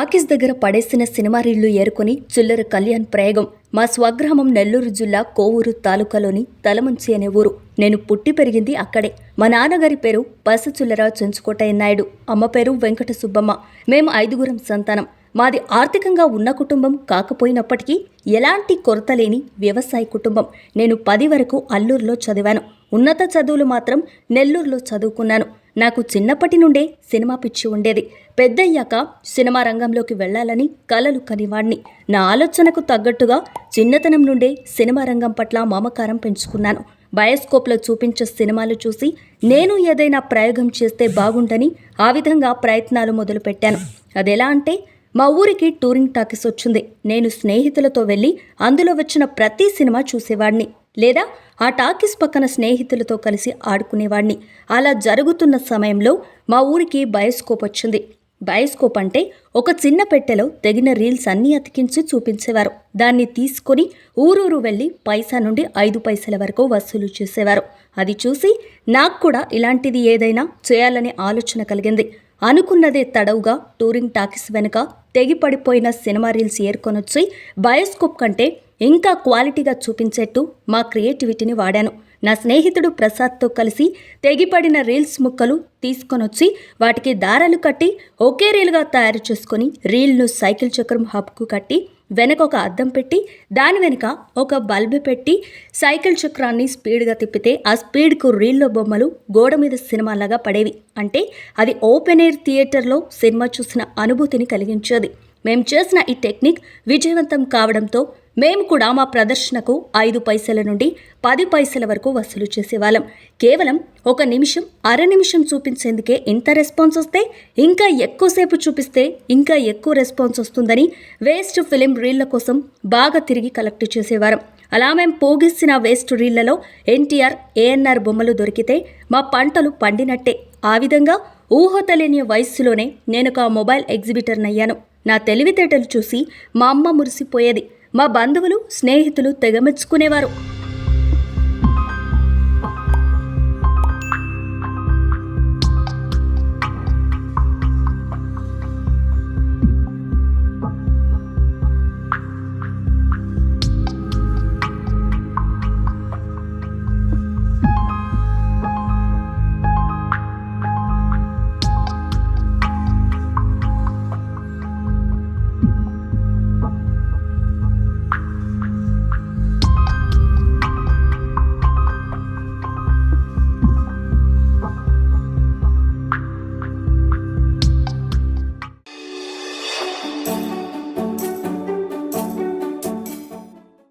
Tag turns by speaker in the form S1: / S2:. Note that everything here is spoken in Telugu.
S1: టాకీస్ దగ్గర పడేసిన సినిమా రీళ్లు ఏరుకొని చిల్లర కళ్యాణ్ ప్రయోగం. మా స్వగ్రామం నెల్లూరు జిల్లా కోవూరు తాలూకాలోని తలమంచి అనే ఊరు. నేను పుట్టి పెరిగింది అక్కడే. మా నాన్నగారి పేరు పసచిల్లర చెంచుకోటయ్య నాయుడు, అమ్మ పేరు వెంకట సుబ్బమ్మ. మేము 5గురం సంతానం. మాది ఆర్థికంగా ఉన్న కుటుంబం కాకపోయినప్పటికీ ఎలాంటి కొరత లేని వ్యవసాయ కుటుంబం. నేను 10 వరకు అల్లూరులో చదివాను. ఉన్నత చదువులు మాత్రం నెల్లూరులో చదువుకున్నాను. నాకు చిన్నప్పటి నుండే సినిమా పిచ్చి ఉండేది. పెద్దయ్యాక సినిమా రంగంలోకి వెళ్లాలని కలలు కనివాణ్ణి. నా ఆలోచనకు తగ్గట్టుగా చిన్నతనం నుండే సినిమా రంగం పట్ల మమకారం పెంచుకున్నాను. బయోస్కోప్లో చూపించే సినిమాలు చూసి నేను ఏదైనా ప్రయోగం చేస్తే బాగుండని ఆ విధంగా ప్రయత్నాలు మొదలుపెట్టాను. అదెలా అంటే, మా ఊరికి టూరింగ్ టాకీస్ వచ్చింది. నేను స్నేహితులతో వెళ్ళి అందులో వచ్చిన ప్రతి సినిమా చూసేవాడిని, లేదా ఆ టాకీస్ పక్కన స్నేహితులతో కలిసి ఆడుకునేవాడిని. అలా జరుగుతున్న సమయంలో మా ఊరికి బయోస్కోప్ వచ్చింది. బయోస్కోప్ అంటే ఒక చిన్న పెట్టెలో తెగిన రీల్స్ అన్నీ అతికించి చూపించేవారు. దాన్ని తీసుకొని ఊరూరు వెళ్ళి పైసా నుండి 5 పైసల వరకు వసూలు చేసేవారు. అది చూసి నాకు కూడా ఇలాంటిది ఏదైనా చేయాలనే ఆలోచన కలిగింది. అనుకున్నదే తడవుగా టూరింగ్ టాకీస్ వెనుక తెగిపడిపోయిన సినిమా రీల్స్ ఏర్కొనొచ్చి బయోస్కోప్ కంటే ఇంకా క్వాలిటీగా చూపించేట్టు మా క్రియేటివిటీని వాడాను. నా స్నేహితుడు ప్రసాద్తో కలిసి తెగిపడిన రీల్స్ ముక్కలు తీసుకొనొచ్చి వాటికి దారాలు కట్టి ఒకే రీల్గా తయారు చేసుకొని రీల్ను సైకిల్ చక్రం హబ్కు కట్టి వెనక ఒక అద్దం పెట్టి దాని వెనుక ఒక బల్బు పెట్టి సైకిల్ చక్రాన్ని స్పీడ్గా తిప్పితే ఆ స్పీడ్కు రీల్లో బొమ్మలు గోడ మీద సినిమాలాగా పడేవి. అంటే అది ఓపెన్ ఎయిర్ థియేటర్లో సినిమా చూసిన అనుభూతిని కలిగించేది. మేము చేసిన ఈ టెక్నిక్ విజయవంతం కావడంతో మేము కూడా మా ప్రదర్శనకు 5 పైసల నుండి 10 పైసల వరకు వసూలు చేసేవాళ్ళం. కేవలం 1 నిమిషం, అర నిమిషం చూపించేందుకే ఇంత రెస్పాన్స్ వస్తే ఇంకా ఎక్కువసేపు చూపిస్తే ఇంకా ఎక్కువ రెస్పాన్స్ వస్తుందని వేస్ట్ ఫిలిం రీళ్ల కోసం బాగా తిరిగి కలెక్ట్ చేసేవారం. అలా మేము పోగిసిన వేస్ట్ రీళ్లలో ఎన్టీఆర్, ఏఎన్ఆర్ బొమ్మలు దొరికితే మా పంటలు పండినట్టే. ఆ విధంగా ఊహ తెలియని వయస్సులోనే నేను ఒక మొబైల్ ఎగ్జిబిటర్నయ్యాను. నా తెలివితేటలు చూసి మా అమ్మ మురిసిపోయేది. మా బంధువులు, స్నేహితులు తెగమెచ్చుకునేవారు.